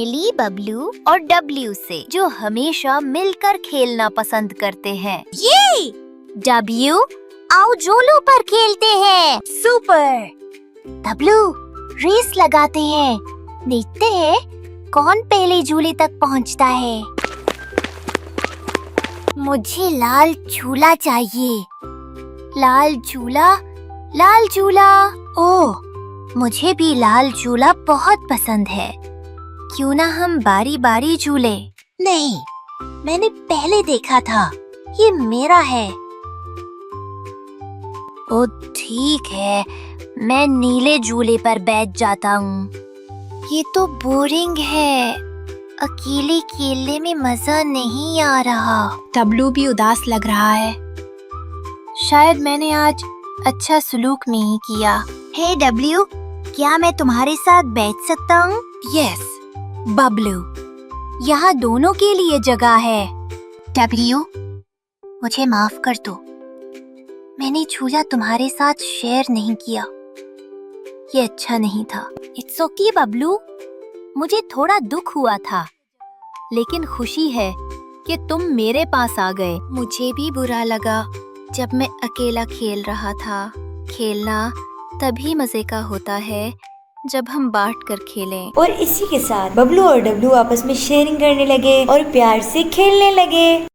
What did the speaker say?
मिली बबलू और डब्ल्यू से, जो हमेशा मिलकर खेलना पसंद करते हैं। ये डब्ल्यू, आओ झूलों पर खेलते हैं। सुपर। डब्ल्यू, रेस लगाते हैं, देखते हैं कौन पहले झूले तक पहुंचता है। मुझे लाल झूला चाहिए। लाल झूला, लाल झूला। ओह, मुझे भी लाल झूला बहुत पसंद है। क्यों ना हम बारी बारी झूले। नहीं, मैंने पहले देखा था, ये मेरा है। ओ ठीक है, मैं नीले झूले पर बैठ जाता हूँ। ये तो बोरिंग है, अकेले खेलने में मजा नहीं आ रहा। डब्लू भी उदास लग रहा है। शायद मैंने आज अच्छा सलूक नहीं किया। हे डब्ल्यू, क्या मैं तुम्हारे साथ बैठ सकता हूँ? यस बबलू, यहाँ दोनों के लिए जगह है। डब्ल्यू, मुझे माफ कर दो, मैंने झूला तुम्हारे साथ शेयर नहीं किया, ये अच्छा नहीं था। इट्स ओके बबलू, मुझे थोड़ा दुख हुआ था, लेकिन खुशी है कि तुम मेरे पास आ गए। मुझे भी बुरा लगा जब मैं अकेला खेल रहा था। खेलना तभी मजे का होता है जब हम बांट कर खेलें। और इसी के साथ बबलू और डब्लू आपस में शेयरिंग करने लगे और प्यार से खेलने लगे।